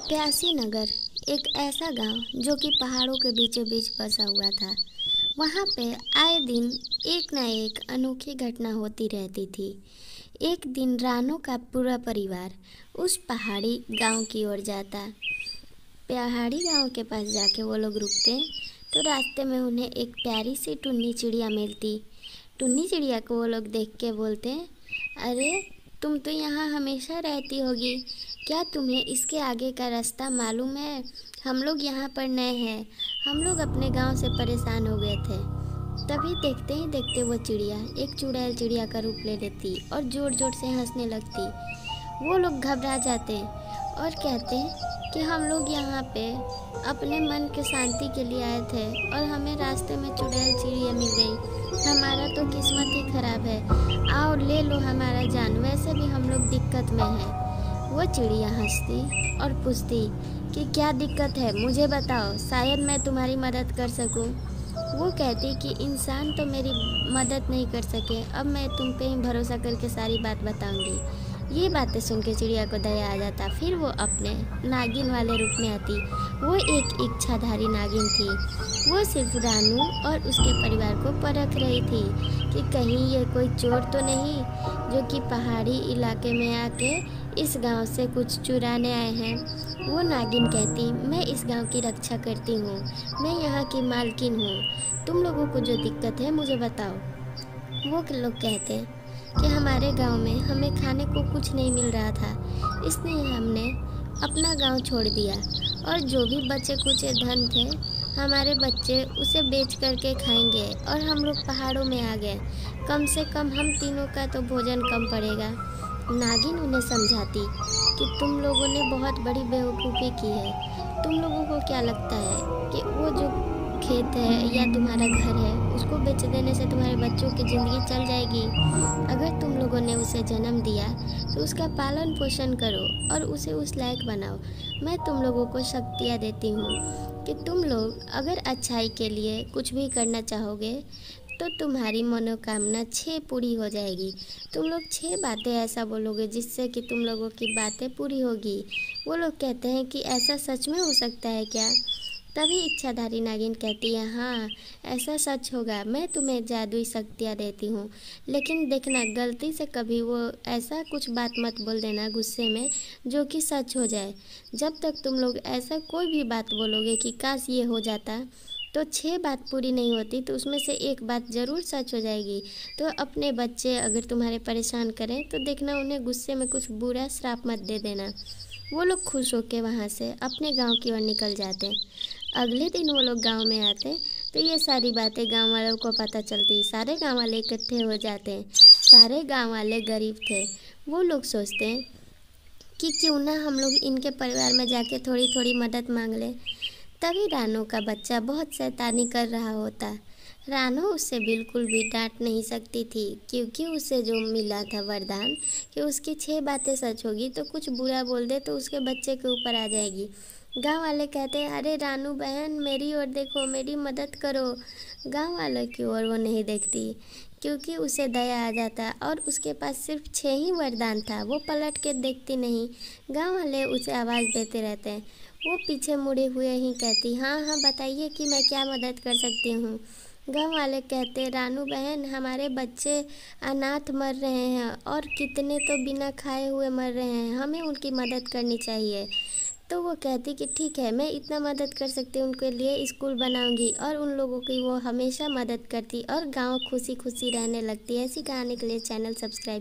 प्यासी नगर एक ऐसा गांव जो कि पहाड़ों के बीचों बीच बसा हुआ था। वहाँ पे आए दिन एक न एक अनोखी घटना होती रहती थी। एक दिन रानू का पूरा परिवार उस पहाड़ी गांव की ओर जाता। पहाड़ी गांव के पास जाके वो लोग रुकते तो रास्ते में उन्हें एक प्यारी सी टुन्नी चिड़िया मिलती। टुन्नी चिड़िया को वो लोग देख के बोलते, अरे तुम तो यहाँ हमेशा रहती होगी, क्या तुम्हें इसके आगे का रास्ता मालूम है? हम लोग यहाँ पर नए हैं, हम लोग अपने गांव से परेशान हो गए थे। तभी देखते ही देखते वो चिड़िया एक चुड़ैल चिड़िया का रूप ले लेती और जोर जोर से हंसने लगती। वो लोग घबरा जाते और कहते कि हम लोग यहाँ पे अपने मन के शांति के लिए आए थे और हमें रास्ते में चुड़ैल चिड़िया मिल गई। हमारा तो किस्मत ही खराब है, आओ ले लो हमारा जान, वैसे भी हम लोग दिक्कत में हैं। वो चिड़िया हंसती और पूछती कि क्या दिक्कत है, मुझे बताओ, शायद मैं तुम्हारी मदद कर सकूं। वो कहती कि इंसान तो मेरी मदद नहीं कर सके, अब मैं तुम पे ही भरोसा करके सारी बात बताऊंगी। ये बातें सुन के चिड़िया को दया आ जाता। फिर वो अपने नागिन वाले रूप में आती। वो एक इच्छाधारी नागिन थी। वो सिर्फ रानू और उसके परिवार को परख रही थी कि कहीं ये कोई चोर तो नहीं जो कि पहाड़ी इलाके में आके इस गांव से कुछ चुराने आए हैं। वो नागिन कहती, मैं इस गांव की रक्षा करती हूँ, मैं यहाँ की मालकिन हूँ, तुम लोगों को जो दिक्कत है मुझे बताओ। वो लोग कहते कि हमारे गांव में हमें खाने को कुछ नहीं मिल रहा था, इसलिए हमने अपना गांव छोड़ दिया और जो भी बचे कुचे धन थे हमारे बच्चे उसे बेच करके खाएंगे और हम लोग पहाड़ों में आ गए। कम से कम हम तीनों का तो भोजन कम पड़ेगा। नागिन उन्हें समझाती कि तुम लोगों ने बहुत बड़ी बेवकूफ़ी की है। तुम लोगों को क्या लगता है कि वो जो खेत है या तुम्हारा घर है उसको बेच देने से तुम्हारे बच्चों की ज़िंदगी चल जाएगी? अगर तुम लोगों ने उसे जन्म दिया तो उसका पालन पोषण करो और उसे उस लायक बनाओ। मैं तुम लोगों को शक्तियाँ देती हूँ कि तुम लोग अगर अच्छाई के लिए कुछ भी करना चाहोगे तो तुम्हारी मनोकामना 6 पूरी हो जाएगी। तुम लोग 6 बातें ऐसा बोलोगे जिससे कि तुम लोगों की बातें पूरी होगी। वो लोग कहते हैं कि ऐसा सच में हो सकता है क्या? तभी इच्छाधारी नागिन कहती है, हाँ ऐसा सच होगा, मैं तुम्हें जादुई शक्तियाँ देती हूँ, लेकिन देखना गलती से कभी वो ऐसा कुछ बात मत बोल देना गुस्से में जो कि सच हो जाए। जब तक तुम लोग ऐसा कोई भी बात बोलोगे कि काश ये हो जाता, तो 6 बात पूरी नहीं होती तो उसमें से एक बात ज़रूर सच हो जाएगी। तो अपने बच्चे अगर तुम्हारे परेशान करें तो देखना उन्हें गुस्से में कुछ बुरा श्राप मत दे देना। वो लोग खुश होकर वहाँ से अपने गांव की ओर निकल जाते। अगले दिन वो लोग गांव में आते तो ये सारी बातें गांव वालों को पता चलती। सारे गांव वाले इकट्ठे हो जाते। सारे गांव वाले गरीब थे। वो लोग सोचते कि क्यों ना हम लोग इनके परिवार में जाके थोड़ी थोड़ी मदद मांग लें। तभी रानू का बच्चा बहुत शैतानी कर रहा होता। रानू उससे बिल्कुल भी डांट नहीं सकती थी क्योंकि उसे जो मिला था वरदान कि उसकी 6 बातें सच होगी तो कुछ बुरा बोल दे तो उसके बच्चे के ऊपर आ जाएगी। गांव वाले कहते, अरे रानू बहन मेरी ओर देखो, मेरी मदद करो। गांव वालों की ओर वो नहीं देखती क्योंकि उसे दया आ जाता और उसके पास सिर्फ 6 ही वरदान था। वो पलट के देखती नहीं। गांव वाले उसे आवाज़ देते रहते हैं। वो पीछे मुड़े हुए ही कहती, हाँ हाँ बताइए कि मैं क्या मदद कर सकती हूँ। गांव वाले कहते, रानू बहन हमारे बच्चे अनाथ मर रहे हैं और कितने तो बिना खाए हुए मर रहे हैं, हमें उनकी मदद करनी चाहिए। तो वो कहती कि ठीक है, मैं इतना मदद कर सकती हूँ, उनके लिए स्कूल बनाऊंगी और उन लोगों की वो हमेशा मदद करती और गांव खुशी खुशी रहने लगती। ऐसी कहानी के लिए चैनल सब्सक्राइब